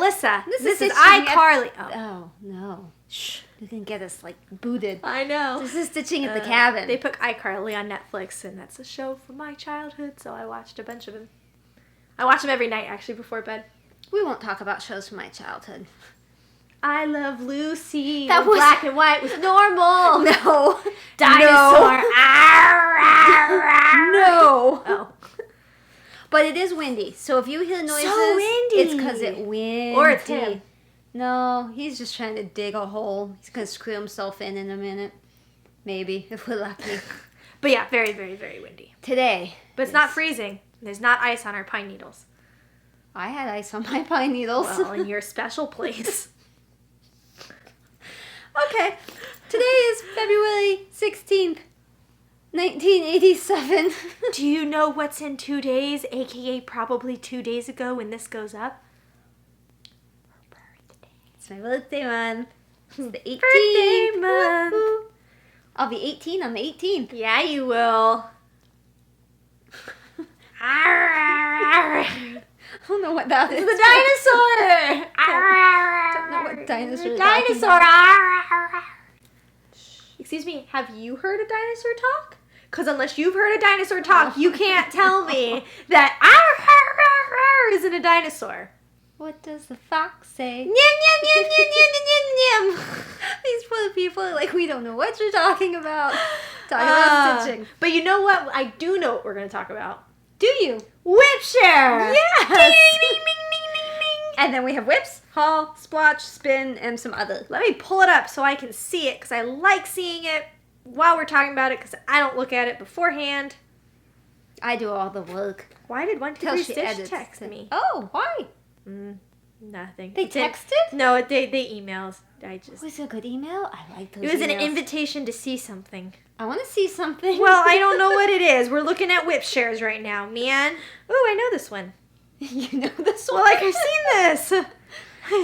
Melissa, this is Stitching iCarly. Oh, no. Shh. You can get us, like, booted. I know. This is Stitching at the Cabin. They put iCarly on Netflix, and that's a show from my childhood, so I watched a bunch of them. I watch them every night, actually, before bed. We won't talk about shows from my childhood. I Love Lucy. That was black and white was normal. No. Dinosaur. No. Oh. But it is windy, so if you hear noises, So windy. it's because it's windy. Or it's him. No, he's just trying to dig a hole. He's going to screw himself in a minute. Maybe, if we're lucky. But yeah, very, very, very windy. Today. But it's not freezing. There's not ice on our pine needles. I had ice on my pine needles. Well, in your special place. Okay. Today is February 16th, 1987. Do you know what's in 2 days, aka probably 2 days ago when this goes up? It's my birthday month. It's the 18th. Birthday month. Woo-hoo. I'll be 18 on the 18th. Yeah, you will. I don't know what that is. It's the dinosaur. I don't know what dinosaur you're talking Dinosaur. Excuse me, have you heard a dinosaur talk? Because unless you've heard a dinosaur talk, you can't tell me that isn't a dinosaur. What does the fox say? Nyam, nyam, nyam, nyam, nyam, nyam, nyam. These poor people are like, we don't know what you're talking about. Talking about stitching. But you know what? I do know what we're going to talk about. Do you? WIP share. Yes. Ding, ding, ding, ding, ding, ding. And then we have whips, haul, splotch, spin, and some other. Let me pull it up so I can see it because I like seeing it while we're talking about it because I don't look at it beforehand. I do all the work. Why did Till 123 she Stitch edits text it. me? Oh, why? Nothing. They It didn't- texted? No, they emails. Was it a good email? I like those It was an emails. invitation to see something. I want to see something. Well, I don't know what it is. We're looking at WIP shares right now, man. Ooh, I know this one. You know this one? Well, like I've seen this.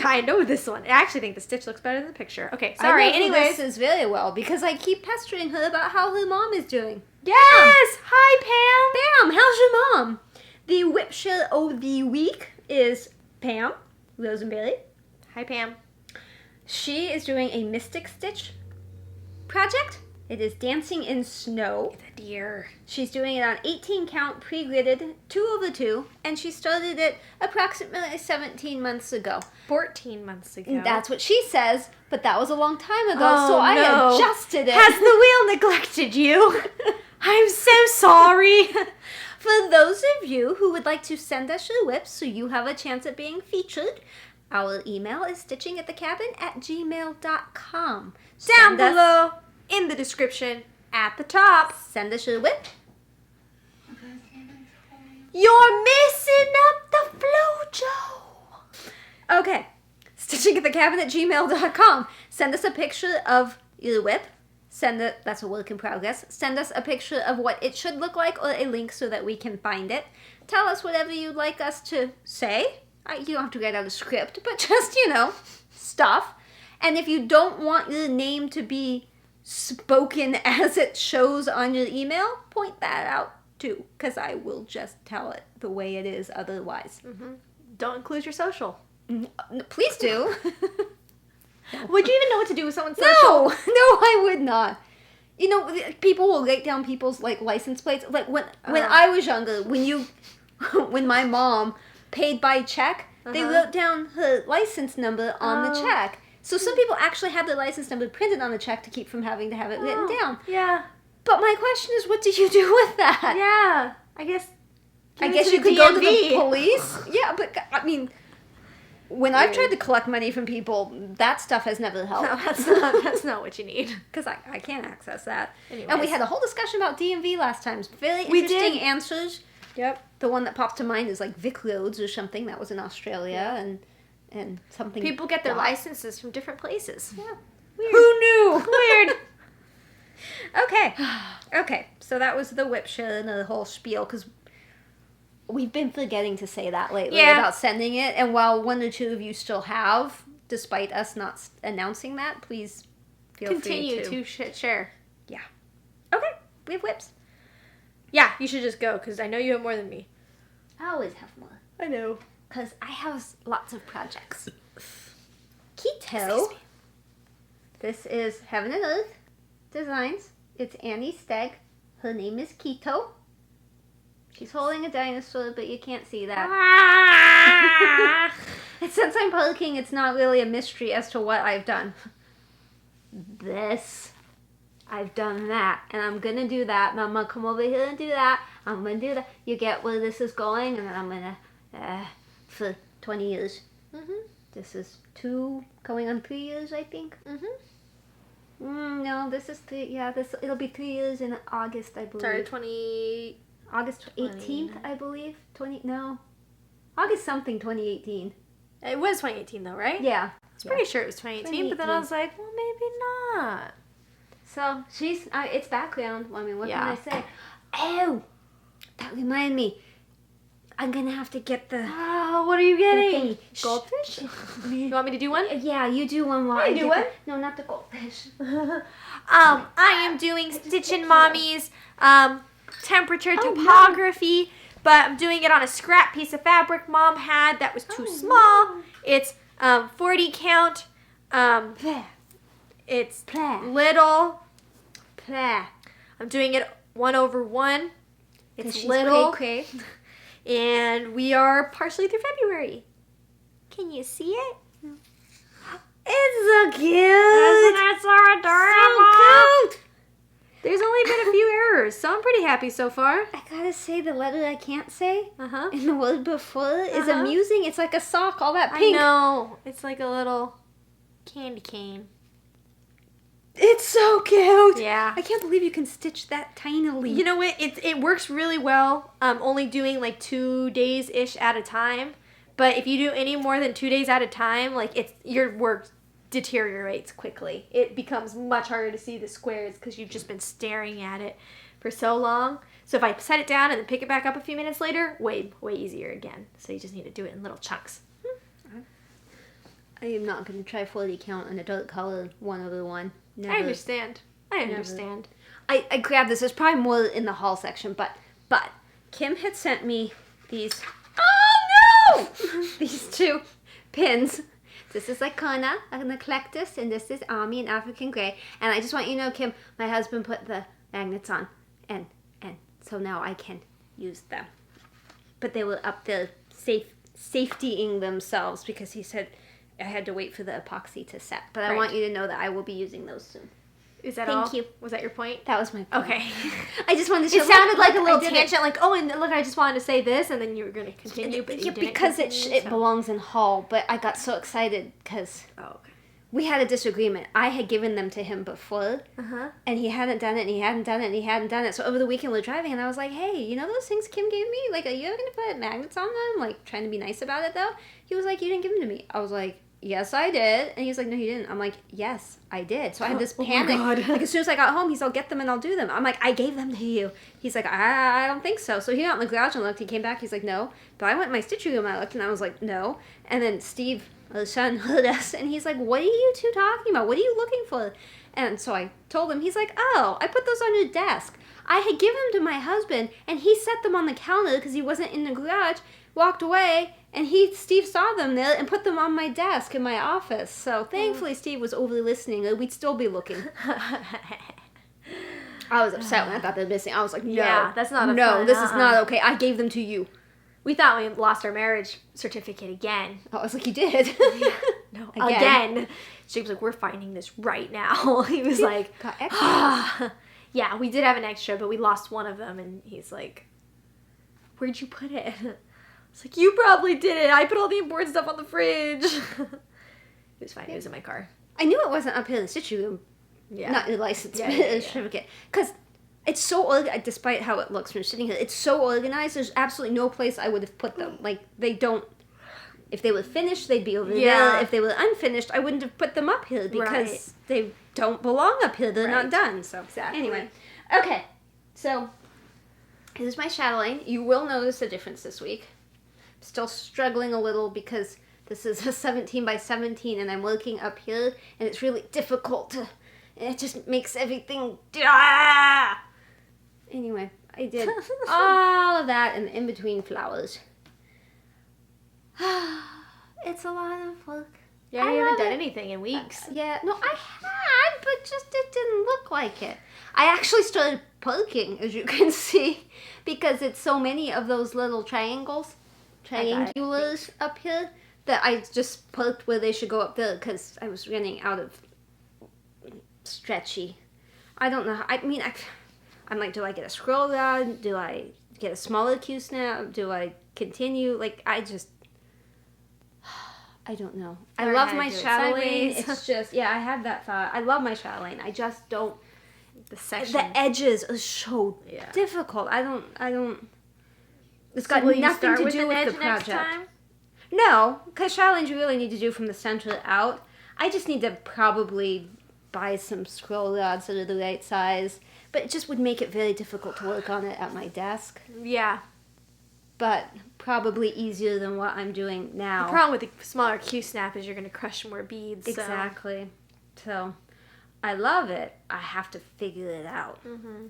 I know this one. I actually think the stitch looks better than the picture. Okay, sorry. I know Anyways, this is very well because I keep pestering her about how her mom is doing. yes. Hi, Pam, how's your mom? The whip share of the week is Pam Rosenberry. Pam. Hi, Pam. She is doing a Mystic Stitch project. It is Dancing in Snow. The deer. She's doing it on 18 count pre-gridded 2/2, and she started it approximately 17 months ago. 14 months ago. That's what she says, but that was a long time ago, Oh, so I no. adjusted it. Has the wheel neglected you? I'm so sorry. For those of you who would like to send us your whips so you have a chance at being featured, our email is stitchingatthecabin@gmail.com. Down below in the description at the top. Send us your whip. You're messing up the flojo. Okay. StitchingAtTheCabin@gmail.com. Send us a picture of your whip. That's a work in progress. Send us a picture of what it should look like or a link so that we can find it. Tell us whatever you'd like us to say. You don't have to write out a script, but just, stuff. And if you don't want your name to be spoken as it shows on your email, point that out too, because I will just tell it the way it is otherwise. Mm-hmm. Don't include your social. Please do. Would you even know what to do with someone's social? No, I would not. People will write down people's license plates. Like when I was younger, when my mom paid by check, they wrote down her license number on the check. So some people actually have their license number printed on the check to keep from having to have it written down. Yeah. But my question is, what do you do with that? Yeah. I guess you could go to the police. Yeah, but I mean, when I've tried to collect money from people, that stuff has never helped. No, that's not what you need. Because I can't access that. Anyways. And we had a whole discussion about DMV last time. Very We interesting did. answers. Yep. The one that pops to mind is like Vic Roads or something. That was in Australia and something. People get their licenses from different places. Yeah. Weird. Who knew? Weird. Okay. So that was the whip share and the whole spiel because we've been forgetting to say that lately about sending it. And while one or two of you still have, despite us not announcing that, please feel Continue free to share. Yeah. Okay. We have whips. Yeah, you should just go because I know you have more than me. I always have more. I know. because I have lots of projects. Excuse Keto. me. This is Heaven and Earth Designs. It's Annie Stegg. Her name is Keto. She's holding a dinosaur, but you can't see that. And since I'm poking, it's not really a mystery as to what I've done. This. I've done that. And I'm going to do that. And I'm going to come over here and do that. I'm going to do that. You get where this is going. And then I'm going to, for 20 years. Mm-hmm. This is 2, going on 3 years, I think. Mm-hmm. No, this is 3. Yeah, it'll be 3 years in August, I believe. Sorry, August 18th, I believe. August something 2018. It was 2018 though, right? Yeah. I was pretty sure it was 2018, but then I was like, well, maybe not. So she's, it's background. I mean, what Yeah. can I say? Oh, that reminded me. I'm gonna have to get the Oh, what are you getting? thingy. Goldfish? You want me to do one? Yeah, you do one while I do one? No, not the goldfish. I am doing Stitchin' Mommy's temperature topography, but I'm doing it on a scrap piece of fabric Mom had that was too small. It's 40 count. It's little. I'm doing it 1/1. It's little. Cray. And we are partially through February. Can you see it? It's so cute. Isn't that so adorable? So cute. There's only been a few errors, so I'm pretty happy so far. I gotta say, the letter I can't say Uh-huh. in the word before is Uh-huh. amusing. It's like a sock, all that I pink. know. It's like a little candy cane. It's so cute. Yeah. I can't believe you can stitch that tinily. You know what? It works really well. Only doing like 2 days-ish at a time. But if you do any more than 2 days at a time, like your work deteriorates quickly. It becomes much harder to see the squares because you've just been staring at it for so long. So if I set it down and then pick it back up a few minutes later, way easier again. So you just need to do it in little chunks. I am not going to try 40 count on adult color 1/1. Never. I understand. I grabbed this. There's probably more in the haul section, but Kim had sent me these. Oh no! These 2 pins. This is Icona, an Eclectus, and this is Ami, an African Grey. And I just want you to know, Kim, my husband put the magnets on, and so now I can use them. But they were up there safetying themselves because he said I had to wait for the epoxy to set. But I want you to know that I will be using those soon. Is that Thank all? you. Was that your point? That was my point. Okay. I just wanted to show It sounded like a little I did tangent, like, oh, and look, I just wanted to say this, and then you were going to continue, but you didn't because continue, it belongs in haul, but I got so excited because Oh, okay. we had a disagreement. I had given them to him before, Uh-huh. and he hadn't done it, and he hadn't done it, and he hadn't done it. So over the weekend we were driving, and I was like, hey, you know those things Kim gave me? Like, are you ever going to put magnets on them? Like, trying to be nice about it, though? He was like, you didn't give them to me. I was like, yes, I did. And he was like, no, you didn't. I'm like, yes, I did. So I had this panic. Like, as soon as I got home, he's I'll get them and I'll do them. I'm like, I gave them to you. He's like, I don't think so. So he went out in the garage and looked. He came back. He's like, no. But I went in my stitching room and I looked and I was like, no. And then Steve, our son, heard us and he's like, what are you two talking about? What are you looking for? And so I told him, he's like, oh, I put those on your desk. I had given them to my husband and he set them on the counter because he wasn't in the garage, walked away, and Steve saw them there and put them on my desk in my office. So thankfully Steve was overly listening or we'd still be looking. I was upset when I thought they were missing. I was like, no. Yeah, that's not a No, fun, this is not okay. I gave them to you. We thought we lost our marriage certificate again. I was like, you did. No, again. She was like, we're finding this right now. He was like, Got extra. yeah, we did have an extra, but we lost one of them. And he's like, where'd you put it? It's like, you probably did it. I put all the important stuff on the fridge. It was fine. It was in my car. I knew it wasn't up here in the stitching room. Yeah. Not in the license Yeah. certificate. Because it's so organized, despite how it looks from sitting here, it's so organized, there's absolutely no place I would have put them. Like, they don't, if they were finished, they'd be over there. If they were unfinished, I wouldn't have put them up here because they don't belong up here. They're not done. So, anyway. Okay. So, this is my chatelaine. You will notice a difference this week. Still struggling a little because this is a 17 by 17 and I'm working up here and it's really difficult to, it just makes everything, Anyway, I did all of that and in between flowers. It's a lot of work. Yeah, I you haven't love done it. anything in weeks. Yeah, no, I had, but just it didn't look like it. I actually started poking, as you can see, because it's so many of those little triangulars up here, that I just poked where they should go up there because I was running out of stretchy. I don't know. I'm like, do I get a scroll rod? Do I get a smaller Q-snap? Do I continue? Like, I don't know. I love my Chatelaine. It's just, I had that thought. I love my Chatelaine. I just don't. The edges are so difficult. I don't. It's got nothing to do with the project. No, because Chatelaines you really need to do from the center out. I just need to probably buy some scroll rods that are the right size. But it just would make it very difficult to work on it at my desk. Yeah. But probably easier than what I'm doing now. The problem with the smaller Q-snap is you're going to crush more beads. Exactly. So, I love it. I have to figure it out. Mm-hmm.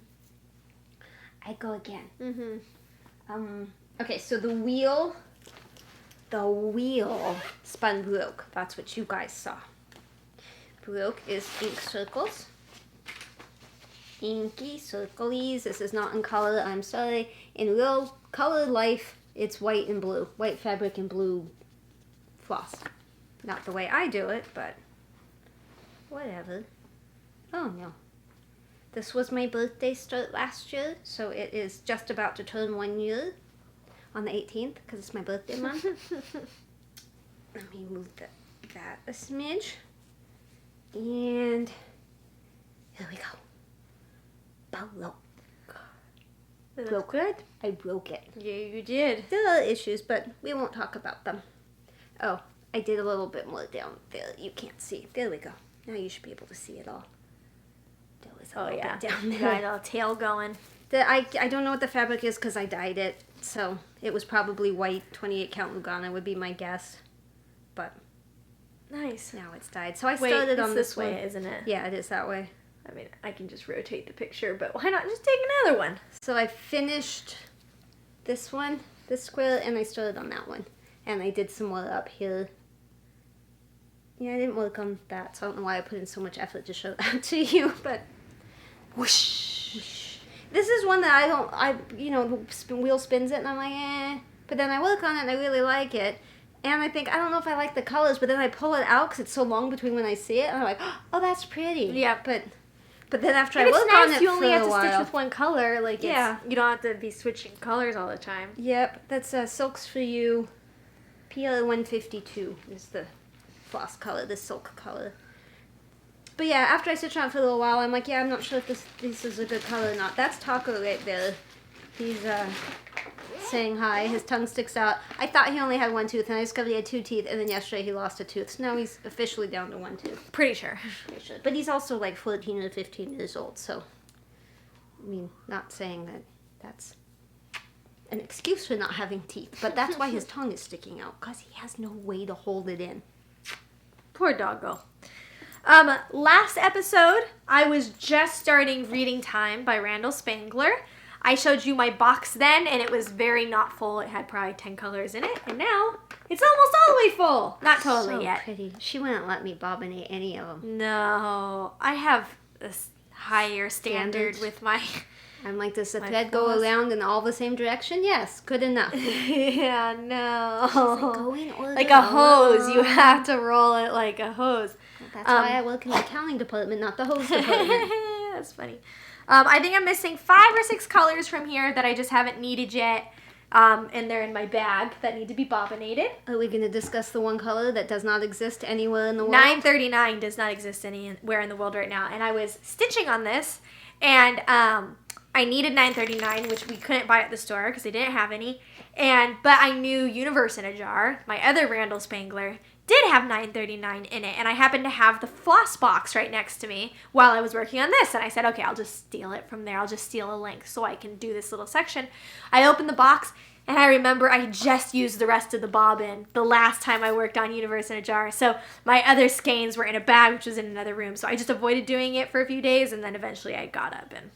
I go again. Mm-hmm. Okay, so the wheel spun broke. That's what you guys saw. Broke is ink circles. Inky circlies. This is not in color, I'm sorry. In real color life, it's white and blue. White fabric and blue floss. Not the way I do it, but whatever. Oh no. This was my birthday start last year, so it is just about to turn 1 year on the 18th, because it's my birthday month. Let me move that a smidge. And here we go. Broke it. I broke it. Yeah, you did. There are issues, but we won't talk about them. Oh, I did a little bit more down there. You can't see. There we go. Now you should be able to see it all. There was a little bit down there. Got a little tail going. I don't know what the fabric is because I dyed it. So it was probably white 28 count Lugana would be my guess. But nice. Now it's dyed. So I started on this way, isn't it? Yeah, it is that way. I mean, I can just rotate the picture, but why not just take another one? So I finished this one, this square, and I started on that one. And I did some more up here. Yeah, I didn't work on that, so I don't know why I put in so much effort to show that to you, but whoosh. Whoosh. This is one that the wheel spins it, and I'm like, eh. But then I work on it, and I really like it. And I think, I don't know if I like the colors, but then I pull it out because it's so long between when I see it, and I'm like, oh, that's pretty. Yeah. But then after I work on it you only for have a to while, stitch with one color. Like, you don't have to be switching colors all the time. Yep, that's Silks for You. PL152 is the floss color, the silk color. But yeah, after I stitched on it for a little while, I'm like, I'm not sure if this is a good color or not. That's Taco right there. He's saying hi. His tongue sticks out. I thought he only had one tooth, and I discovered he had 2 teeth, and then yesterday he lost a tooth. So now he's officially down to 1 tooth. Pretty sure. But he's also like 14 or 15 years old, so I mean, not saying that that's an excuse for not having teeth, but that's why his tongue is sticking out, because he has no way to hold it in. Poor doggo. Last episode, I was just starting Reading Time by Randall Spangler. I showed you my box then, and it was very not full. It had probably 10 colors in it, and now it's almost all the way full. Not totally yet. So pretty. She wouldn't let me bobbinate any of them. No, I have a higher standard with my... I'm like, does the thread go around in all the same direction? Yes, good enough. Yeah, no. Like, go in order. Like a hose. You have to roll it like a hose. That's why I work in the accounting department, not the hose department. That's funny. I think I'm missing 5 or 6 colors from here that I just haven't needed yet. And they're in my bag that need to be bobbinated. Are we going to discuss the one color that does not exist anywhere in the world? 939 does not exist anywhere in the world right now. And I was stitching on this, and I needed 939, which we couldn't buy at the store because they didn't have any. But I knew Universe in a Jar, my other Randall Spangler, did have 939 in it, and I happened to have the floss box right next to me while I was working on this, and I said, okay, I'll just steal it from there. I'll just steal a length so I can do this little section. I opened the box, and I remember I just used the rest of the bobbin the last time I worked on Universe in a Jar, so my other skeins were in a bag, which was in another room, so I just avoided doing it for a few days, and then eventually I got up and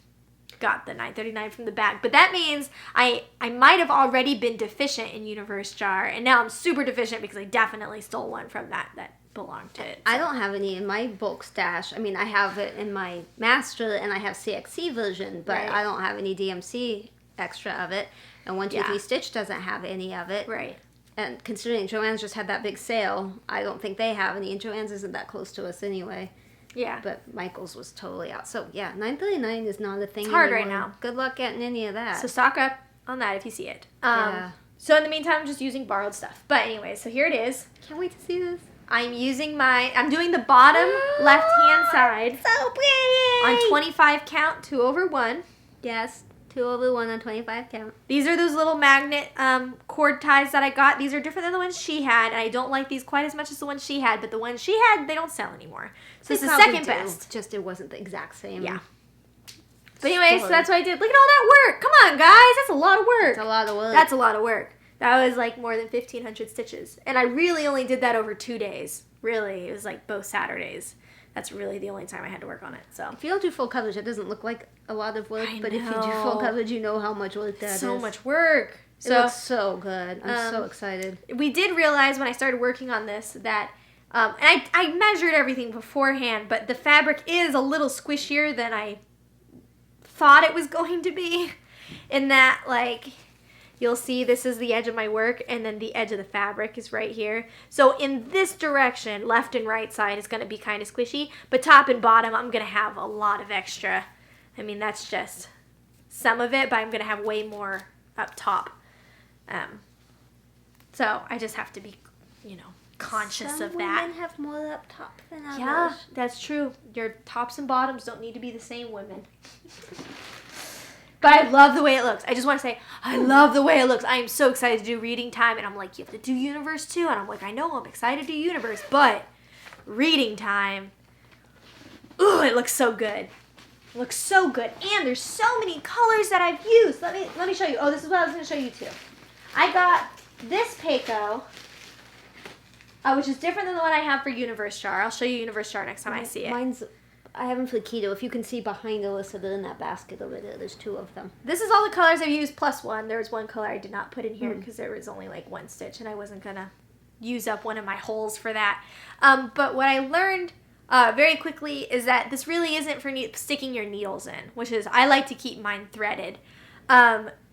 got the $9.39 from the bag. But that means I might have already been deficient in Universe Jar, and now I'm super deficient because I definitely stole one from that belonged to it. So. I don't have any in my bulk stash. I mean, I have it in my master, and I have CXC version, but I don't have any DMC extra of it. And 123 Stitch doesn't have any of it. Right. And considering Joann's just had that big sale, I don't think they have any. And Joann's isn't that close to us anyway. Yeah. But Michael's was totally out. So, yeah, $9.39 is not a thing It's hard anymore. right now. Good luck getting any of that. So stock up on that if you see it. Yeah. So in the meantime, I'm just using borrowed stuff. But anyway, so here it is. Can't wait to see this. I'm doing the bottom left-hand side. So pretty! On 25 count, 2 over 1. Yes, 2 over 1 on 25 count. These are those little magnet cord ties that I got. These are different than the ones she had, and I don't like these quite as much as the ones she had, but the ones she had, they don't sell anymore. So this is second best. Just it wasn't the exact same. Yeah. But anyway, so that's what I did. Look at all that work. Come on, guys. That's a lot of work. That's a lot of work. That's a lot of work. That was like more than 1,500 stitches. And I really only did that over 2 days. Really. It was like both Saturdays. That's really the only time I had to work on it. So if you don't do full coverage, it doesn't look like a lot of work. But if you do full coverage, you know how much work that is. So much work. It looks so good. I'm so excited. We did realize when I started working on this that, and I measured everything beforehand, but the fabric is a little squishier than I thought it was going to be. In that, like, you'll see this is the edge of my work, and then the edge of the fabric is right here. So in this direction, left and right side is going to be kind of squishy, but top and bottom, I'm going to have a lot of extra. I mean, that's just some of it, but I'm going to have way more up top. So I just have to be, conscious of that. Some women have more up top than others. Yeah, that's true. Your tops and bottoms don't need to be the same, women. But I love the way it looks. I just want to say, I love the way it looks. I am so excited to do reading time. And I'm like, you have to do Universe too. And I'm like, I know, I'm excited to do Universe. But reading time, ooh, it looks so good. It looks so good. And there's so many colors that I've used. Let me show you. Oh, this is what I was going to show you too. I got this Peiko, which is different than the one I have for Universe Jar. I'll show you Universe Jar next time I see it. I have them for keto. If you can see behind Alyssa, they're in that basket over there. There's 2 of them. This is all the colors I've used plus 1. There was one color I did not put in here because there was only like 1 stitch and I wasn't going to use up one of my holes for that. But what I learned very quickly is that this really isn't for sticking your needles in, which is I like to keep mine threaded.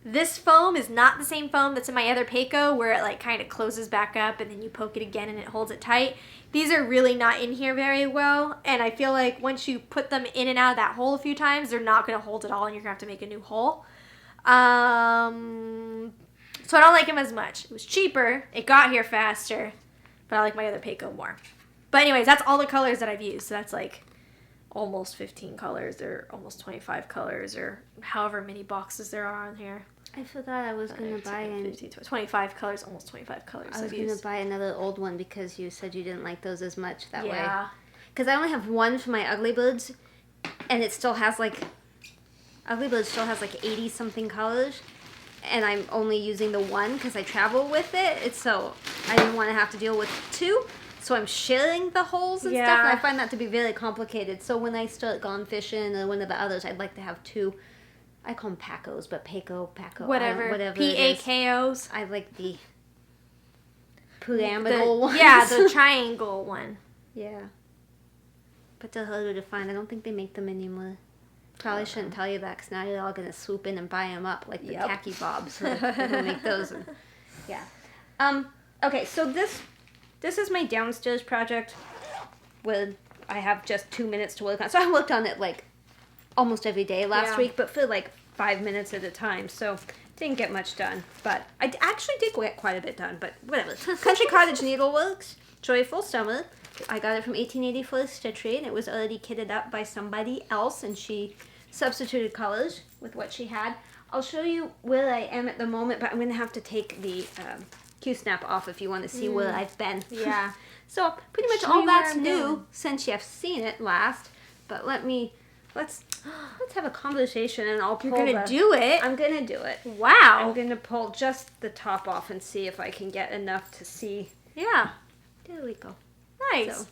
This foam is not the same foam that's in my other Peiko where it like kind of closes back up and then you poke it again and it holds it tight. These are really not in here very well, and I feel like once you put them in and out of that hole a few times, they're not going to hold at all and you're going to have to make a new hole. So I don't like them as much. It was cheaper, it got here faster, but I like my other Peiko more. But anyways, that's all the colors that I've used, so that's like almost 15 colors or almost 25 colors or however many boxes there are on here. I forgot I was going to buy 25 colors, almost 25 colors. I was going to buy another old one because you said you didn't like those as much that way. Yeah. Because I only have one for my Ugly Birds, and it still has Ugly Birds still has like 80 something colors, and I'm only using the one because I travel with it. So I didn't want to have to deal with 2. So I'm sharing the holes and stuff, and I find that to be very complicated. So when I start gone fishing or one of the others, I'd like to have 2. I call them Pacos, but Peiko, whatever P-A-K-Os. I like the pyramidal ones. Yeah, the triangle one. Yeah. But they're harder to find. I don't think they make them anymore. Probably shouldn't tell you that because now you're all going to swoop in and buy them up like the khaki bobs. So they don't make those. Yeah. Okay, so this is my downstairs project where I have just 2 minutes to work on. So I worked on it like almost every day last week, but for like 5 minutes at a time, so didn't get much done. But I actually did get quite a bit done, but whatever. Country Cottage Needleworks, Joyful Summer. I got it from 1884 Stitchery, and it was already kitted up by somebody else, and she substituted colors with what she had. I'll show you where I am at the moment, but I'm going to have to take the Q-snap off if you want to see where I've been. Yeah. So pretty much all that's new since you've seen it last, but let's have a conversation and I'll pull You're going to do it? I'm going to do it. Wow. I'm going to pull just the top off and see if I can get enough to see. Yeah. There we go. Nice. So,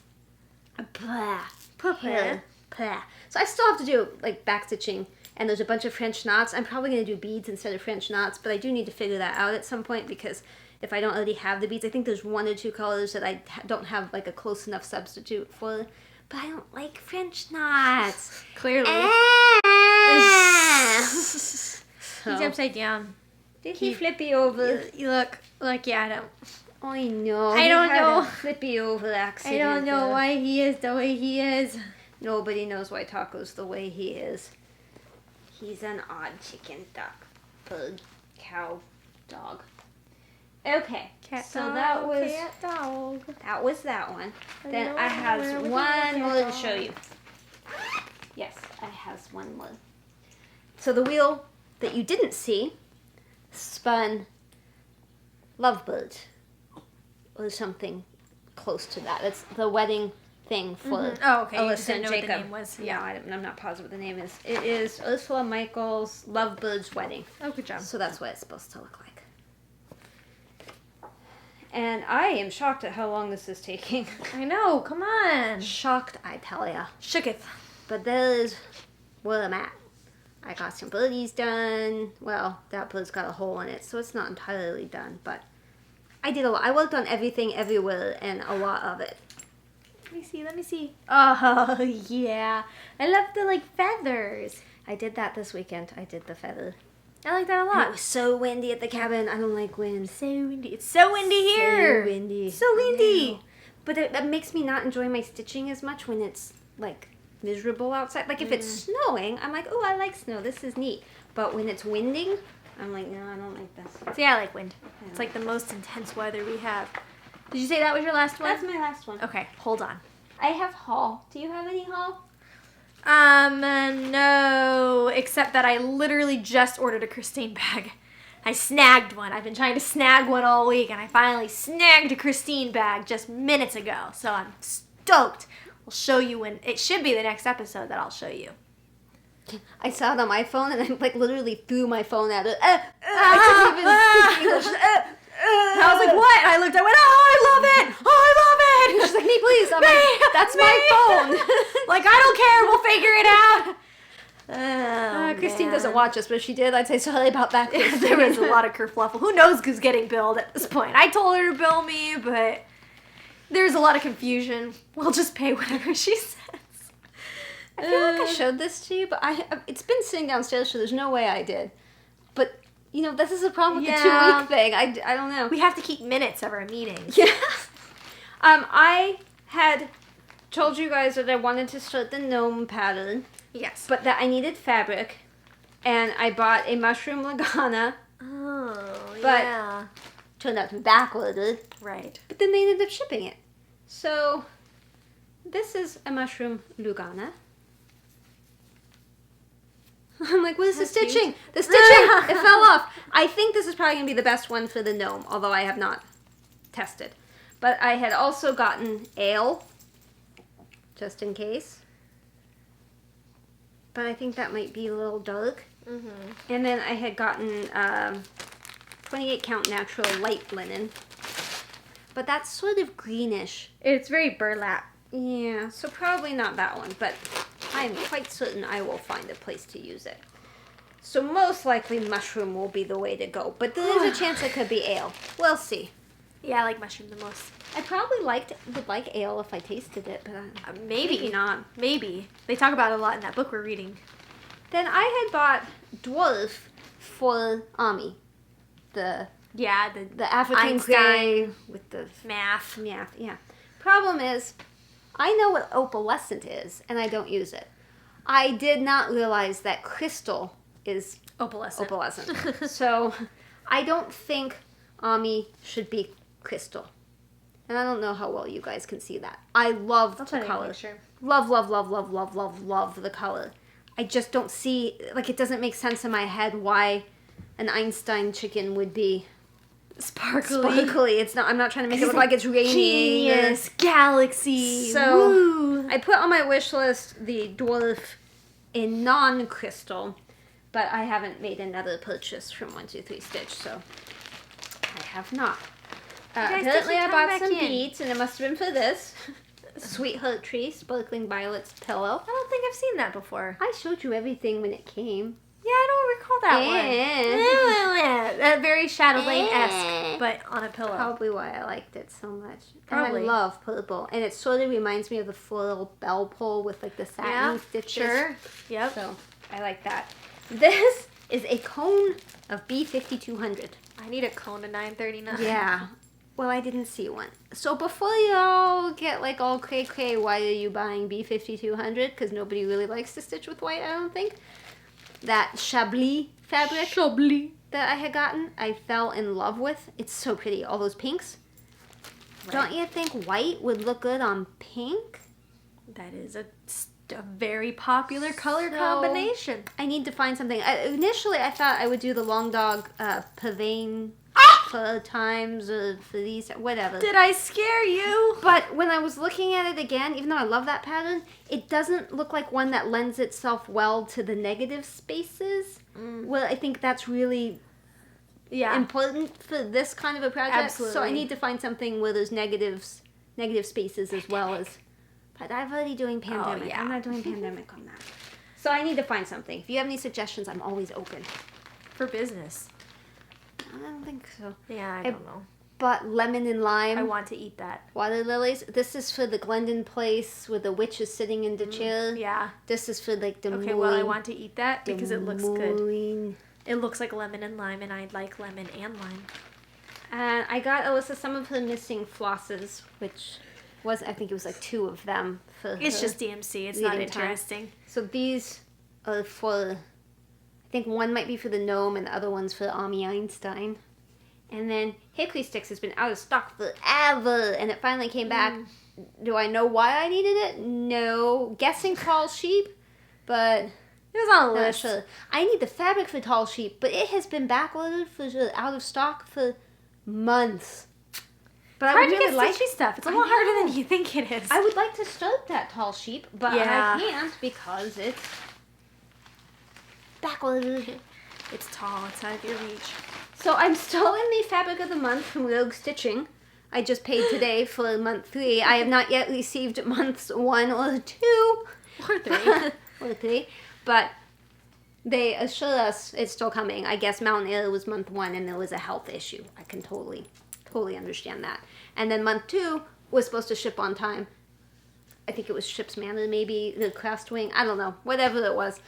prepare So I still have to do like back stitching, and there's a bunch of French knots. I'm probably going to do beads instead of French knots, but I do need to figure that out at some point because if I don't already have the beads, I think there's 1 or 2 colors that I don't have like a close enough substitute for. But I don't like French knots. Clearly. He's So, upside down. did he flip you over? You look like, yeah, I don't. I know. I don't he had know. a flippy over accident. I don't know there. why he is the way he is. Nobody knows why Taco's the way he is. He's an odd chicken, duck, bird, cow, dog. Okay, Cat, so dog, that was cat, dog. that one. I Then know, I have where we one go, more to cat, show dog. you. Yes, I have one more. So the wheel that you didn't see spun Lovebird or something close to that. It's the wedding thing for Oh, okay. You Alyssa just didn't and know Jacob. what the name was. Yeah, I'm not positive what the name is. It is Ursula Michaels' Lovebird's Wedding. Oh, good job. So that's what it's supposed to look like. And I am shocked at how long this is taking. I know. Come on. Shocked, I tell ya. Shooketh. But there's where I'm at. I got some birdies done. Well, that bird's got a hole in it, so it's not entirely done. But I did a lot. I worked on everything, everywhere, and a lot of it. Let me see. Let me see. Oh, yeah. I love the, like, feathers. I did that this weekend. I did the feather. I like that a And it lot. was so windy at the cabin. I don't like wind. So windy. It's so windy here. So windy. So windy. I know. But that makes me not enjoy my stitching as much when it's like miserable outside. Like if it's snowing, I'm like, oh, I like snow. This is neat. But when it's winding, I'm like, no, I don't like this. See, I like wind. It's like the most intense weather we have. Did you say that was your last one? That's my last one. Okay, hold on. I have haul. Do you have any haul? No, except that I literally just ordered a Christine bag. I snagged one. I've been trying to snag one all week, and I finally snagged a Christine bag just minutes ago. So I'm stoked. I'll show you when, it should be the next episode that I'll show you. I saw it on my phone, and I like literally threw my phone at it. I couldn't even speak English. And I was like, what? And I looked, I went, oh, I love it. Oh, I love it. She's like, me, please. I'm like, that's my phone. Like, I don't care. We'll figure it out. Oh, Christine man. doesn't watch us, but if she did, I'd say sorry about that. Christine. There was a lot of kerfluffle. Who knows who's getting billed at this point? I told her to bill me, but there's a lot of confusion. We'll just pay whatever she says. I feel like I showed this to you, but it's been sitting downstairs, so there's no way I did. But, you know, this is the problem with the 2-week thing. I don't know. We have to keep minutes of our meetings. Yeah. I had told you guys that I wanted to start the gnome pattern, Yes. but that I needed fabric, and I bought a mushroom lagana. Oh, But- yeah. Turned out to be backordered, Right. but then they ended up shipping it. So, this is a mushroom lugana. I'm like, where's the That's cute. stitching? The stitching! It fell off. I think this is probably going to be the best one for the gnome, although I have not tested. But I had also gotten ale, just in case. But I think that might be a little dark. Mm-hmm. And then I had gotten 28 count natural light linen. But that's sort of greenish. It's very burlap. Yeah, so probably not that one, but I'm quite certain I will find a place to use it. So most likely mushroom will be the way to go, but there is a chance it could be ale. We'll see. Yeah, I like mushroom the most. I probably would like ale if I tasted it, but Maybe. not. Maybe. They talk about it a lot in that book we're reading. Then I had bought dwarf for Ami, the Yeah, the African Einstein. gray with the math. yeah. Problem is, I know what opalescent is, and I don't use it. I did not realize that crystal is Opalescent. opalescent. So, I don't think Ami should be crystal. And I don't know how well you guys can see that. I love I'll the try to color. make sure. Love the color. I just don't see, like, it doesn't make sense in my head why an Einstein chicken would be sparkly. It's not. I'm not trying to make it look like it's raining. Genius. Galaxy. So, Woo. I put on my wish list the dwarf in non-crystal, but I haven't made another purchase from 123 Stitch, so I have not. guys, Apparently, Stitch, I come bought back some in. beads, and it must have been for this. Sweetheart Tree, Sparkling Violets pillow. I don't think I've seen that before. I showed you everything when it came. Yeah, I don't recall that one. That very Chatelaine-esque, but on a pillow. Probably why I liked it so much. Probably. And I love purple. And it sort of reminds me of the floral bell pull with like the satin stitches. Sure. Yep. So I like that. This is a cone of B5200. I need a cone of 939. Yeah. Well, I didn't see one. So before y'all get like all cray-cray, why are you buying B5200? Because nobody really likes to stitch with white, I don't think. That Chablis fabric that I had gotten, I fell in love with. It's so pretty. All those pinks. Right. Don't you think white would look good on pink? That is a very popular color combination. I need to find something. Initially, I thought I would do the Long Dog Pavane for times or for these, whatever. Did I scare you? But when I was looking at it again, even though I love that pattern, it doesn't look like one that lends itself well to the negative spaces. Well, I think that's really important for this kind of a project. Absolutely. So I need to find something where there's negative spaces as well as... But I'm already doing pandemic. Oh, yeah. I'm not doing pandemic on that. So I need to find something. If you have any suggestions, I'm always open. For business. I don't think so. Yeah, I don't know. But lemon and lime. I want to eat that. Water lilies. This is for the Glendon place where the witch is sitting in the chair. Yeah. This is for like the Okay, well, I want to eat that because it looks good. It looks like lemon and lime, and I like lemon and lime. And I got Alyssa some of her missing flosses, which was, I think it was like 2 of them. It's just DMC. It's not interesting. So these are for, I think one might be for the gnome and the other one's for Ami Einstein. And then Hickory Sticks has been out of stock forever, and it finally came back. Do I know why I needed it? No. Guessing Tall Sheep, but... It was on a list. Sure. I need the fabric for Tall Sheep, but it has been backordered for out of stock for months. But I really get stitchy stuff. It's a lot harder than you think it is. I would like to start that Tall Sheep, but I can't because it's backordered. It's tall. It's out of your reach. So I'm still in the Fabric of the Month from Rogue Stitching. I just paid today for month 3. I have not yet received months 1 or 2. Or 3. Or 3. But they assured us it's still coming. I guess Mountain Air was month 1 and there was a health issue. I can totally understand that. And then month 2 was supposed to ship on time. I think it was Ship's Manor, maybe, the Crest Wing. I don't know. Whatever it was.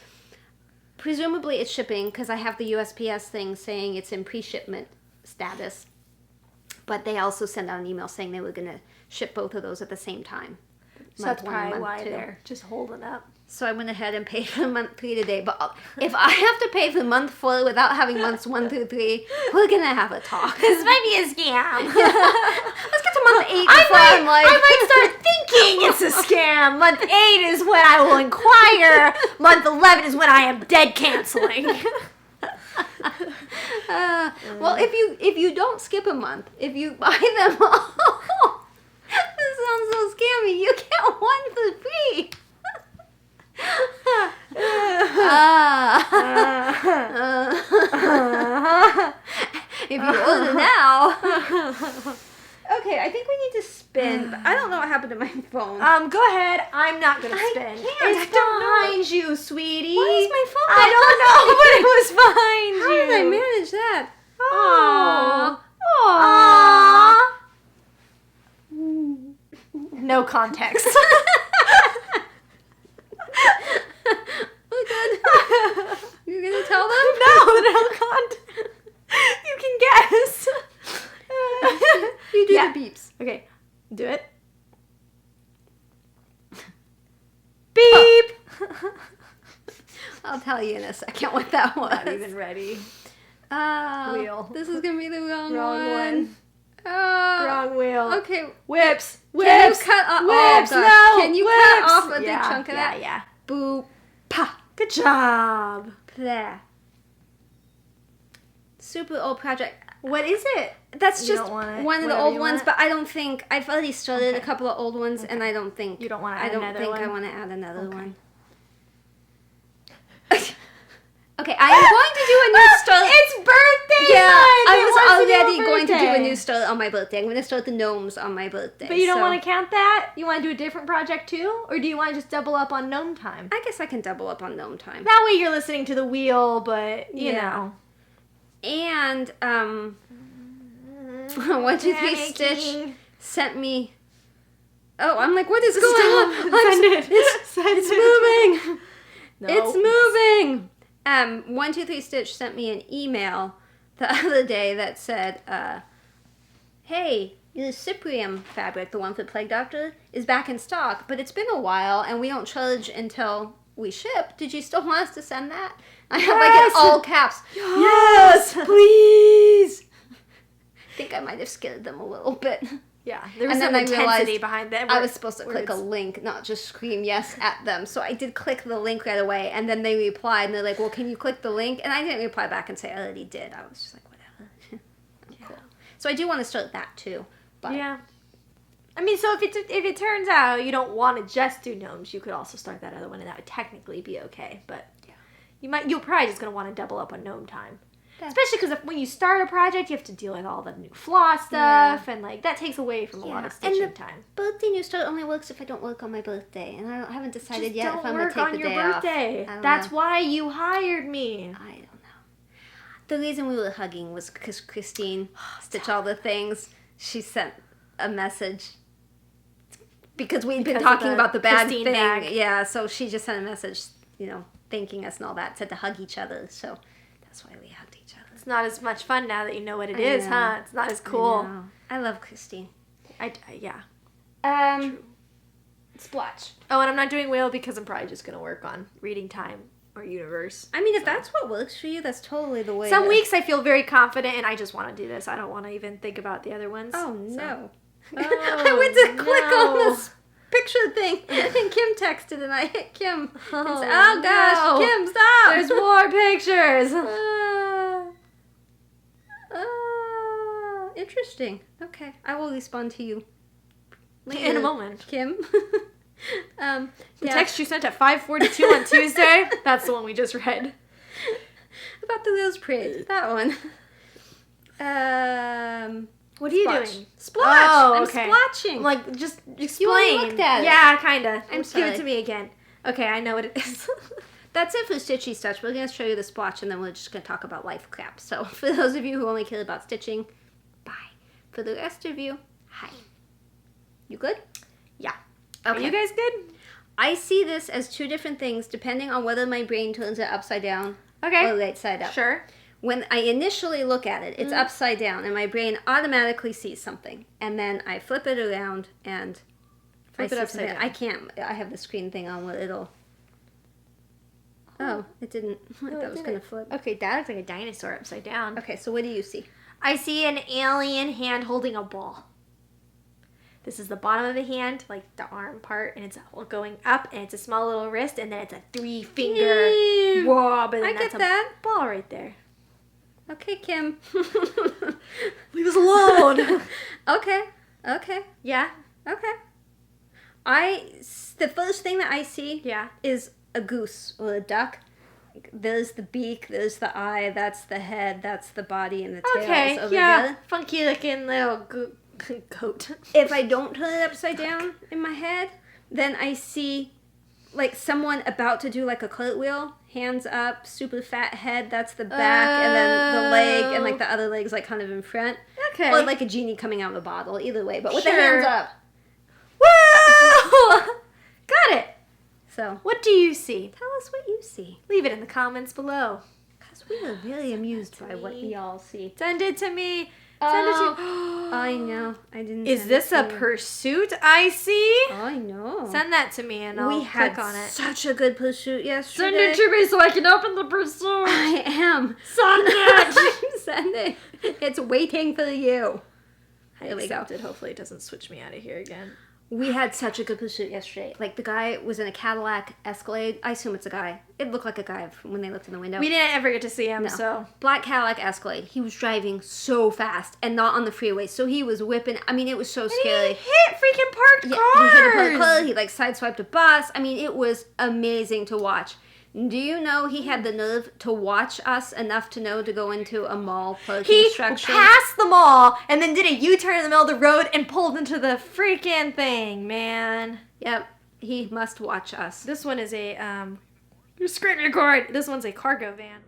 Presumably it's shipping because I have the USPS thing saying it's in pre-shipment status. But they also sent out an email saying they were going to ship both of those at the same time. So that's probably why they're just holding up. So I went ahead and paid for month 3 today. But if I have to pay for month 4 without having months 1 through 3, we're going to have a talk. This might be a scam. Let's get to month 8 before I might start thinking it's a scam. Month 8 is when I will inquire. Month 11 is when I am dead canceling. Well, if you don't skip a month, if you buy them all, this sounds so scammy. You get 1 for free. If you order now. Okay, I think we need to spin. But I don't know what happened to my phone. Go ahead. I'm not gonna spin. I can't. It's behind you, sweetie. Why is my phone? I don't know, but it was behind How you. did I manage that? Aww. No context. We're good. You're gonna tell them? No context. You can guess. You do the beeps. Okay, do it. Beep. I'll tell you in a second what that was. Not even ready. Wheel. This is gonna be the wrong one. Oh. Wrong wheel. Okay. Whips. Can you cut off? Whips. Oh, No. Can you whips. cut off a big chunk of that? Yeah. Boop. Pa. Good job. There. Super old project. What is it? That's You just don't want it. one of the Whatever old you ones, want. but I don't think I've already started a Okay. couple of old ones, and I don't think You don't want to I add don't another think one? I want to add another Okay. one. Okay, I am going to do a new story. It's birthday birthday Yeah, month! I It was wasn't your already going to do a birthday. new start on my birthday. I'm going to start the gnomes on my birthday. But you don't want to count that? You want to do a different project too? Or do you want to just double up on gnome time? I guess I can double up on gnome time. That way you're listening to the wheel, but, you know. And, 1, 2, 3 Stitch sent me... Oh, I'm like, what is going on? It's moving. No. It's moving. 1, 2, 3 Stitch sent me an email the other day that said, hey, the Cyprium fabric, the one for Plague Doctor, is back in stock, but it's been a while and we don't charge until we ship. Did you still want us to send that? I have like in all caps. Yes, please. I think I might have scared them a little bit. Yeah, there was And some then I intensity realized behind that. I was supposed to click a link, not just scream yes at them. So I did click the link right away, and then they replied, and they're like, well, can you click the link? And I didn't reply back and say I already did. I was just like, whatever. Cool. So I do want to start that too. But yeah. I mean, so if it turns out you don't want to just do gnomes, you could also start that other one, and that would technically be okay. But you're probably just going to want to double up on gnome time. Especially because when you start a project, you have to deal with all the new floss stuff, and like that takes away from a lot of stitching time. Birthday new start only works if I don't work on my birthday, and I haven't decided yet if I'm going to take the day off. Don't work on your birthday. That's why you hired me. I don't know. The reason we were hugging was because Christine, Stitch All the Things, she sent a message. Because we'd been talking about the bag Christine thing. bag. Yeah, so she just sent a message, thanking us and all that, said to hug each other. So that's why we hugged each other. It's not as much fun now that you know what it is, huh? It's not as cool. I love Christine. Yeah. Splotch. Oh, and I'm not doing whale because I'm probably just going to work on reading time or universe. I mean, if that's what works for you, that's totally the way. Some weeks I feel very confident and I just want to do this. I don't want to even think about the other ones. Oh, no. Oh, I went to click on this picture thing, and Kim texted, and I hit Kim. Oh, and said, gosh, no. Kim, stop! There's more pictures. Interesting. Okay, I will respond to you later, in a moment, Kim. The text you sent at 5:42 on Tuesday. That's the one we just read. About the Rose Parade. That one. What are you doing? Splotch. Oh, I'm okay. splotching. I'm like, just explain. You already looked at it. Yeah, kinda. I'm Give it sorry. to me again. Okay, I know what it is. That's it for Stitchy Stitch. We're going to show you the splotch, and then we're just going to talk about life crap. So for those of you who only care about stitching, bye. For the rest of you, hi. You good? Yeah. Okay. Are you guys good? I see this as two different things depending on whether my brain turns it upside down or right side up. Sure. When I initially look at it, it's upside down, and my brain automatically sees something. And then I flip it around, and Flip it upside down. I can't. I have the screen thing on where it'll... Oh, it didn't. I thought it was going to flip. Okay, that looks like a dinosaur upside down. Okay, so what do you see? I see an alien hand holding a ball. This is the bottom of the hand, like the arm part, and it's going up, and it's a small little wrist, and then it's a 3-finger wob, and then I that's get that. ball right there. Okay, Kim. Leave us alone. Okay. Yeah? Okay. The first thing that I see is a goose or a duck. There's the beak, there's the eye, that's the head, that's the body, and the tails over there. Funky looking little goat. If I don't turn it upside down in my head, then I see like someone about to do like a cartwheel, hands up, super fat head, that's the back, and then the leg, and like the other leg's like kind of in front. Okay. Or like a genie coming out of a bottle, either way, but with the hands up. Whoa! Got it. So, what do you see? Tell us what you see. Leave it in the comments below. Because we are really amused by what y'all see. Send it to me. Send it to I know. I didn't. Is this a pursuit I see? I know. Send that to me and I'll click on it. Such a good pursuit yesterday. Send it to me so I can open the pursuit. I am. Send it. Send it. It's waiting for you. I accepted. Hopefully it doesn't switch me out of here again. We had such a good pursuit yesterday. Like, the guy was in a Cadillac Escalade. I assume it's a guy. It looked like a guy when they looked in the window. We didn't ever get to see him, so. Black Cadillac Escalade. He was driving so fast and not on the freeway. So he was whipping. I mean, it was so scary. He hit freaking parked cars. He hit a parked car. He, like, sideswiped a bus. I mean, it was amazing to watch. Do you know he had the nerve to watch us enough to know to go into a mall parking structure? He passed the mall and then did a U-turn in the middle of the road and pulled into the freaking thing, man. Yep, he must watch us. This one is a, screen record. This one's a cargo van.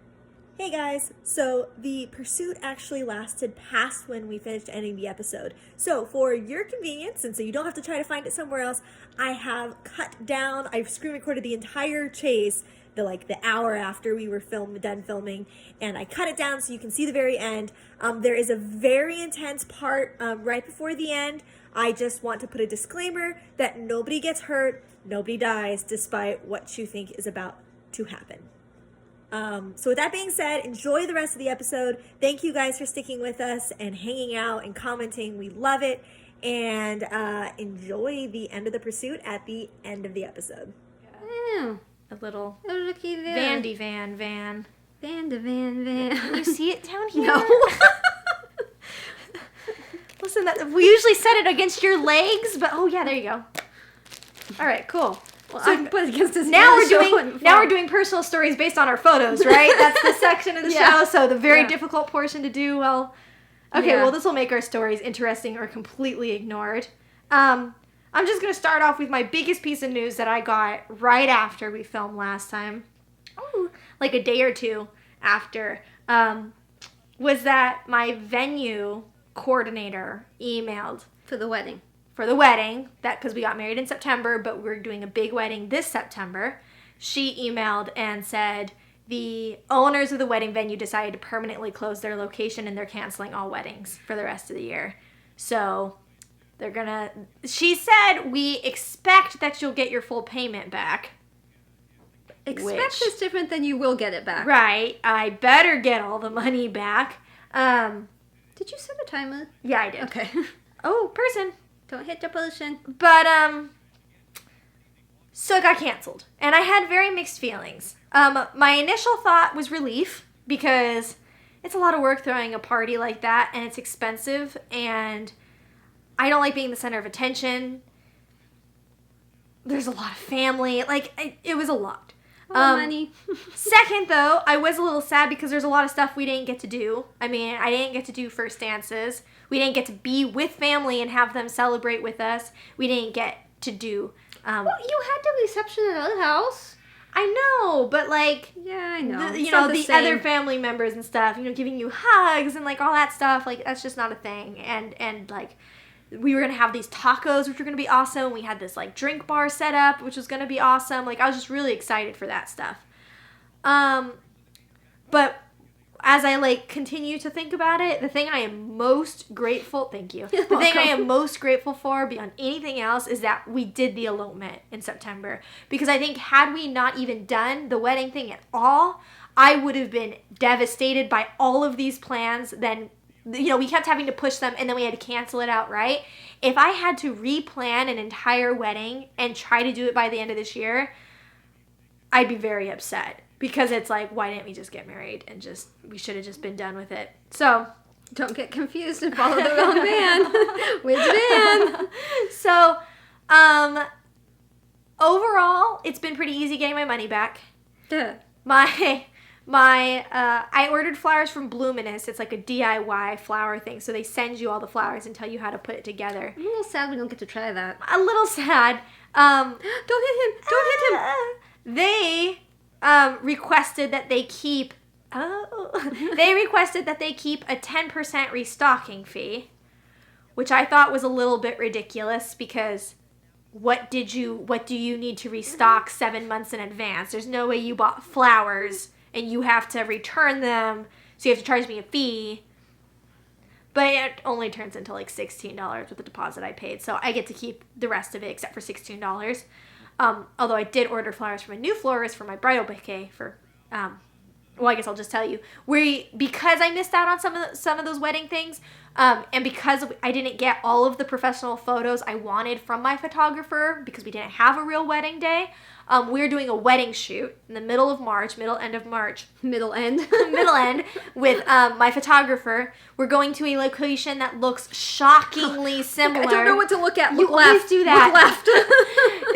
Hey guys, so the pursuit actually lasted past when we finished ending the episode. So for your convenience, and so you don't have to try to find it somewhere else, I have cut down, I've screen recorded the entire chase, the hour after we were done filming, and I cut it down so you can see the very end. There is a very intense part right before the end. I just want to put a disclaimer that nobody gets hurt, nobody dies, despite what you think is about to happen. So with that being said, enjoy the rest of the episode. Thank you guys for sticking with us and hanging out and commenting. We love it. And enjoy the end of the pursuit at the end of the episode. Yeah. A little Oh, looky there. Vandy van. Van. Can you see it down here? No. Listen, we usually set it against your legs, but oh yeah, there you go. All right, cool. Well, So I put against this. now we're doing personal stories based on our photos, right? That's the section of the show. So the very difficult portion to do. Well, okay. Yeah. Well, this will make our stories interesting or completely ignored. I'm just gonna start off with my biggest piece of news that I got right after we filmed last time. Oh, like a day or two after. Was that my venue coordinator emailed for the wedding. for the wedding, that because we got married in September, but we're doing a big wedding this September. She emailed and said the owners of the wedding venue decided to permanently close their location and they're canceling all weddings for the rest of the year. So she said, we expect that you'll get your full payment back. Expect is different than you will get it back. Right. I better get all the money back. Did you set a timer? Yeah, I did. Okay. Oh, person. Don't hit the person. But, so it got canceled. And I had very mixed feelings. My initial thought was relief, because it's a lot of work throwing a party like that, and it's expensive, and I don't like being the center of attention. There's a lot of family. It was a lot. Money. Second, though, I was a little sad because there's a lot of stuff we didn't get to do. I mean, I didn't get to do first dances. We didn't get to be with family and have them celebrate with us. We didn't get to do... Well, you had the reception at our house. I know, but Yeah, I know. the other family members and stuff, giving you hugs and all that stuff, that's just not a thing. And we were gonna have these tacos, which were gonna be awesome. We had this drink bar set up, which was gonna be awesome. I was just really excited for that stuff. But as I continue to think about it, the thing I am most grateful, thank you. The thing I am most grateful for beyond anything else is that we did the elopement in September. Because I think had we not even done the wedding thing at all, I would have been devastated by all of these plans. Then, we kept having to push them and then we had to cancel it outright. If I had to replan an entire wedding and try to do it by the end of this year, I'd be very upset. Because it's why didn't we just get married and we should have just been done with it. So, don't get confused and follow the wrong man. Which man? So, overall, it's been pretty easy getting my money back. Yeah. I ordered flowers from Bloominous. It's a DIY flower thing. So they send you all the flowers and tell you how to put it together. I'm a little sad we don't get to try that. A little sad. Don't hit him. Don't hit him. They requested that they keep a 10% restocking fee, which I thought was a little bit ridiculous because what do you need to restock 7 months in advance? There's no way you bought flowers and you have to return them, so you have to charge me a fee. But it only turns into $16 with the deposit I paid, so I get to keep the rest of it except for $16. Although I did order flowers from a new florist for my bridal bouquet for, I guess I'll just tell you. Because I missed out on some of those wedding things, And because I didn't get all of the professional photos I wanted from my photographer because we didn't have a real wedding day, we're doing a wedding shoot in the middle of March, middle end Middle end. with my photographer. We're going to a location that looks shockingly similar. I don't know what to look at. You Look left. always do that. Look left.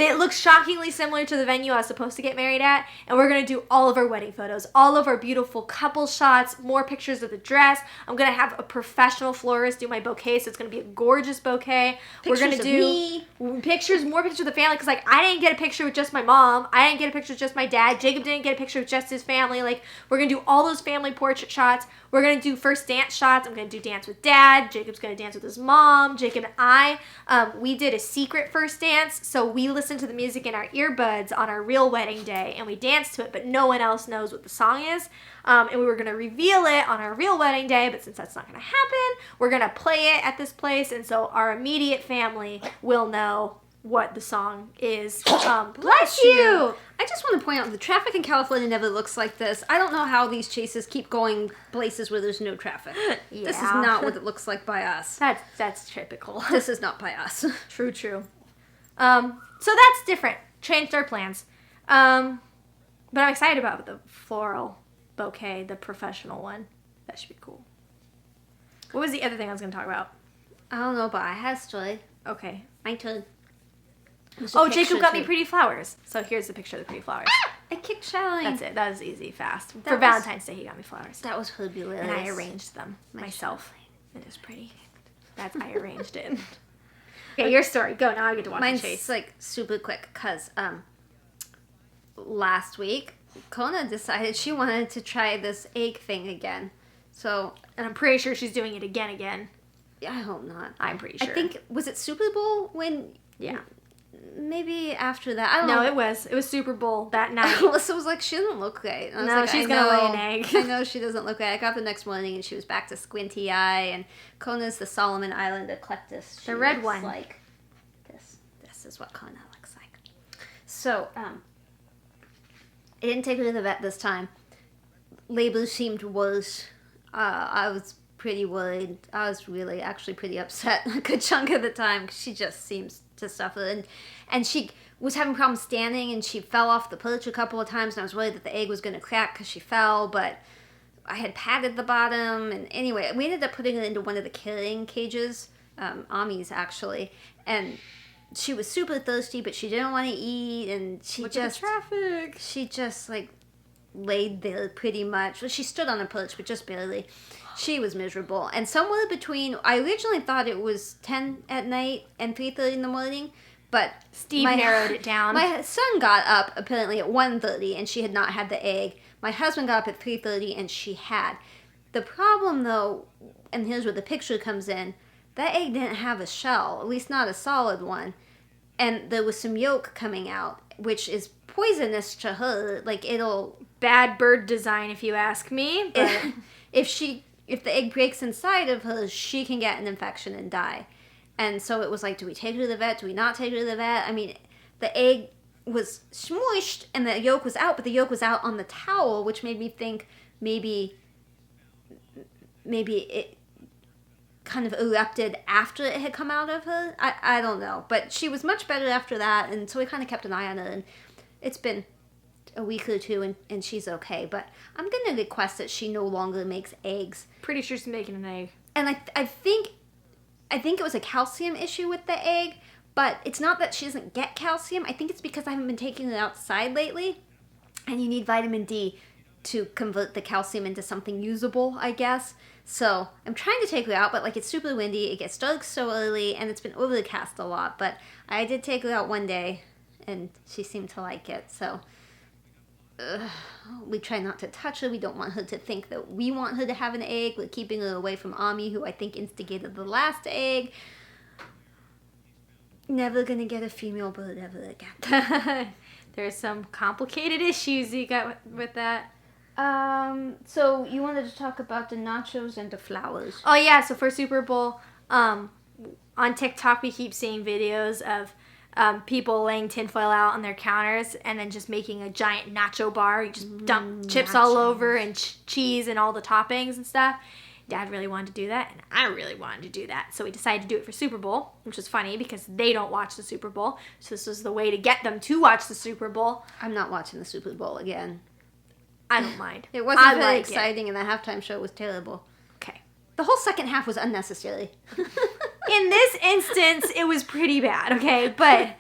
It looks shockingly similar to the venue I was supposed to get married at, and we're going to do all of our wedding photos, all of our beautiful couple shots, more pictures of the dress. I'm going to have a professional florist do my bouquet, so it's going to be a gorgeous bouquet. Pictures we're going to do more pictures of the family, because like I didn't get a picture with just my mom. I didn't get a picture with just my dad. Jacob didn't get a picture with just his family. Like, we're going to do all those family portrait shots. We're going to do first dance shots. I'm going to do dance with Dad. Jacob's going to dance with his mom. Jacob and I, we did a secret first dance. So we listened to the music in our earbuds on our real wedding day, and we danced to it, but no one else knows what the song is. And we were going to reveal it on our real wedding day, but since that's not going to happen, we're going to play it at this place, and so our immediate family will know what the song is. Bless you! I just want to point out the traffic in California never looks like this. I don't know how these chases keep going places where there's no traffic. Yeah. This is not what it looks like by us. That's typical. This is not by us. True. So that's different. Changed our plans. But I'm excited about the floral bouquet, the professional one. That should be cool. What was the other thing I was going to talk about? I don't know, but I had a story. Okay. My turn. Oh, Jacob got me pretty flowers. So here's the picture of the pretty flowers. I kicked Chatelaine. That's it. That was easy, fast. For Valentine's Day, he got me flowers. That was hilarious. And I arranged them myself. It is pretty. I arranged it. Okay, your story. Go. Now I get to watch Mine's the chase. like super quick because last week Kona decided she wanted to try this egg thing again. So, and I'm pretty sure she's doing it again. I hope not. I'm pretty sure. I think, was it Super Bowl when? Yeah. Maybe after that. I don't know. No, it was Super Bowl that night. Alyssa was like, she doesn't look great. And I was No, like, she's going to lay an egg. I know she doesn't look great. I got up the next morning and she was back to squinty eye. And Kona's the Solomon Island eclectus. The red one. Like this. This is what Kona looks like. So, I didn't take her to the vet this time. Labor seemed worse. I was pretty worried. I was really actually pretty upset a good chunk of the time because she just seems to suffer. And she was having problems standing, and she fell off the perch a couple of times, and I was worried that the egg was going to crack because she fell, but I had padded the bottom. And anyway, we ended up putting it into one of the carrying cages, Ami's actually, and she was super thirsty, but she didn't want to eat, and she just like laid there pretty much. Well, she stood on a perch, but just barely. She was miserable. And somewhere between, I originally thought it was 10 at night and 3:30 in the morning, but Steve narrowed it down. My son got up apparently at 1:30 and she had not had the egg. My husband got up at 3:30 and she had. The problem though, and here's where the picture comes in, that egg didn't have a shell, at least not a solid one. And there was some yolk coming out, which is poisonous to her. Like, it'll... Bad bird design, if you ask me. But if the egg breaks inside of her, she can get an infection and die. And so it was like, do we take her to the vet? Do we not take her to the vet? I mean, the egg was smooshed and the yolk was out, but the yolk was out on the towel, which made me think maybe it kind of erupted after it had come out of her. I don't know. But she was much better after that, and so we kind of kept an eye on her, and it's been a week or two, and she's okay. But I'm going to request that she no longer makes eggs. Pretty sure she's making an egg. And I think it was a calcium issue with the egg, but it's not that she doesn't get calcium. I think it's because I haven't been taking it outside lately, and you need vitamin D to convert the calcium into something usable, I guess. So I'm trying to take her out, but like, it's super windy, it gets dark so early, and it's been overcast a lot. But I did take her out one day, and she seemed to like it. So we try not to touch her. We don't want her to think that we want her to have an egg. We're keeping her away from Ami, who I think instigated the last egg. Never gonna get a female bird ever again. There's some complicated issues you got with that. So you wanted to talk about the nachos and the flowers. Oh yeah, so for Super Bowl, on TikTok we keep seeing videos of people laying tinfoil out on their counters and then just making a giant nacho bar. You just dump chips all over and cheese and all the toppings and stuff. Dad really wanted to do that, and I really wanted to do that. So we decided to do it for Super Bowl, which was funny because they don't watch the Super Bowl. So this was the way to get them to watch the Super Bowl. I'm not watching the Super Bowl again. I don't mind. It wasn't I very like exciting, and the halftime show was terrible. Okay. The whole second half was unnecessary. In this instance, it was pretty bad, okay? But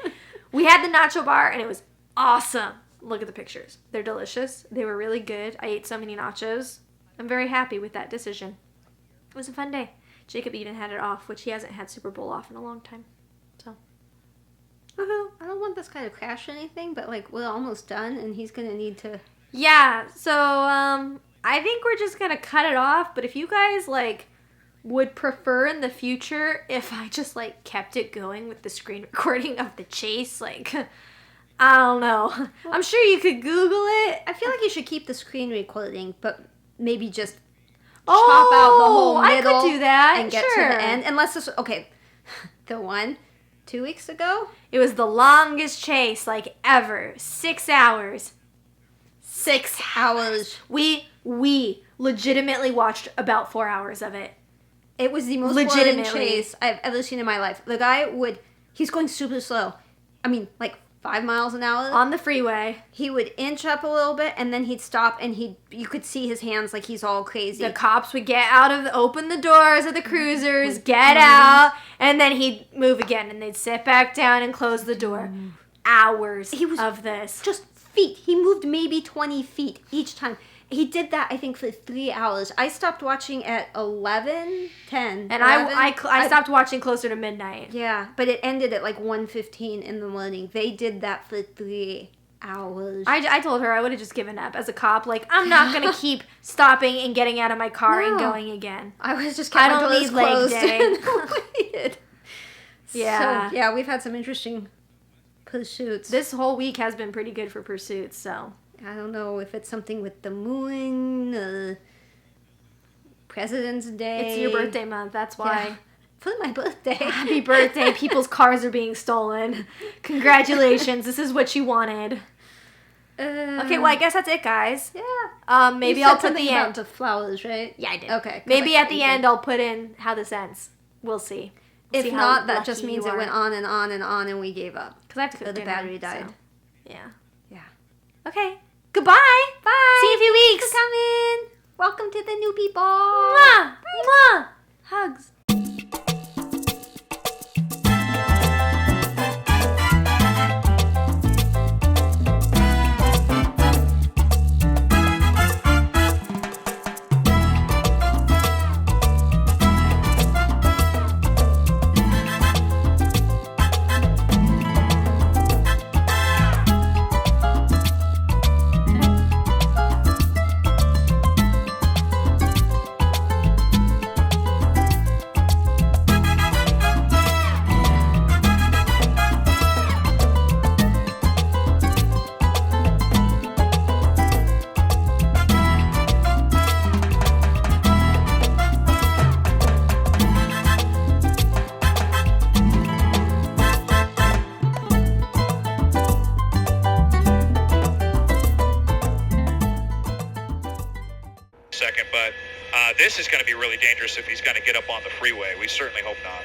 we had the nacho bar, and it was awesome. Look at the pictures. They're delicious. They were really good. I ate so many nachos. I'm very happy with that decision. It was a fun day. Jacob even had it off, which he hasn't had Super Bowl off in a long time. So, woohoo. I don't want this guy to crash or anything, but like we're almost done, and he's gonna need to. Yeah, so I think we're just gonna cut it off, but if you guys like would prefer in the future if I just like kept it going with the screen recording of the chase, like I don't know. I'm sure you could Google it. I feel like you should keep the screen recording, but maybe just chop out the whole middle. I could do that. And get sure. to the end. Unless this, okay, the one 2 weeks ago. It was the longest chase like ever. 6 hours. 6 hours. We legitimately watched about 4 hours of it. It was the most boring chase I've ever seen in my life. The guy he's going super slow. I mean, like 5 miles an hour. On the freeway. He would inch up a little bit, and then he'd stop, and you could see his hands like he's all crazy. The cops would open the doors of the cruisers, get out, and then he'd move again, and they'd sit back down and close the door. Hours of this. Just feet. He moved maybe 20 feet each time. He did that, I think, for 3 hours. I stopped watching at 11, 10. And I stopped watching closer to midnight. Yeah, but it ended at like 1:15 in the morning. They did that for 3 hours. I told her I would have just given up as a cop. Like, I'm not going to keep stopping and getting out of my car and going again. I was just kept my doors closed and waited. Yeah. So, yeah, we've had some interesting pursuits. This whole week has been pretty good for pursuits, so... I don't know if it's something with the moon, President's Day. It's your birthday month, that's why. Yeah. For my birthday. Happy birthday. People's cars are being stolen. Congratulations. This is what you wanted. Okay, well, I guess that's it, guys. Yeah. Maybe I'll put the end. About the flowers, right? Yeah, I did. Okay. Maybe at the end I'll put in how this ends. We'll see. If not, that just means it went on and on and on and we gave up. Because I have to cook the dinner, battery died. So. Yeah. Yeah. Okay. Goodbye. Bye. See you in a few weeks. Thanks for coming. Welcome to the new people. Mwah. Mwah. Hugs. This is going to be really dangerous if he's going to get up on the freeway. We certainly hope not.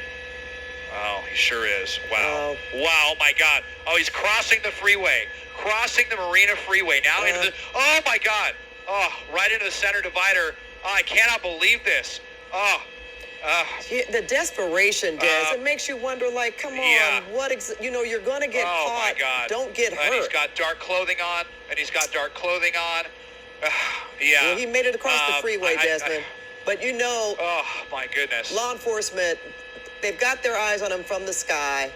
Oh, he sure is. Wow. Wow, my God. Oh, he's crossing the freeway. Crossing the Marina Freeway. Now into the... Oh, my God. Oh, right into the center divider. Oh, I cannot believe this. Oh. The desperation, Des, it makes you wonder, like, come on, you're going to get caught. Oh, my God. Don't get hurt. And he's got dark clothing on. Yeah. Well, he made it across the freeway, Desmond. But oh, my goodness. Law enforcement, they've got their eyes on him from the sky.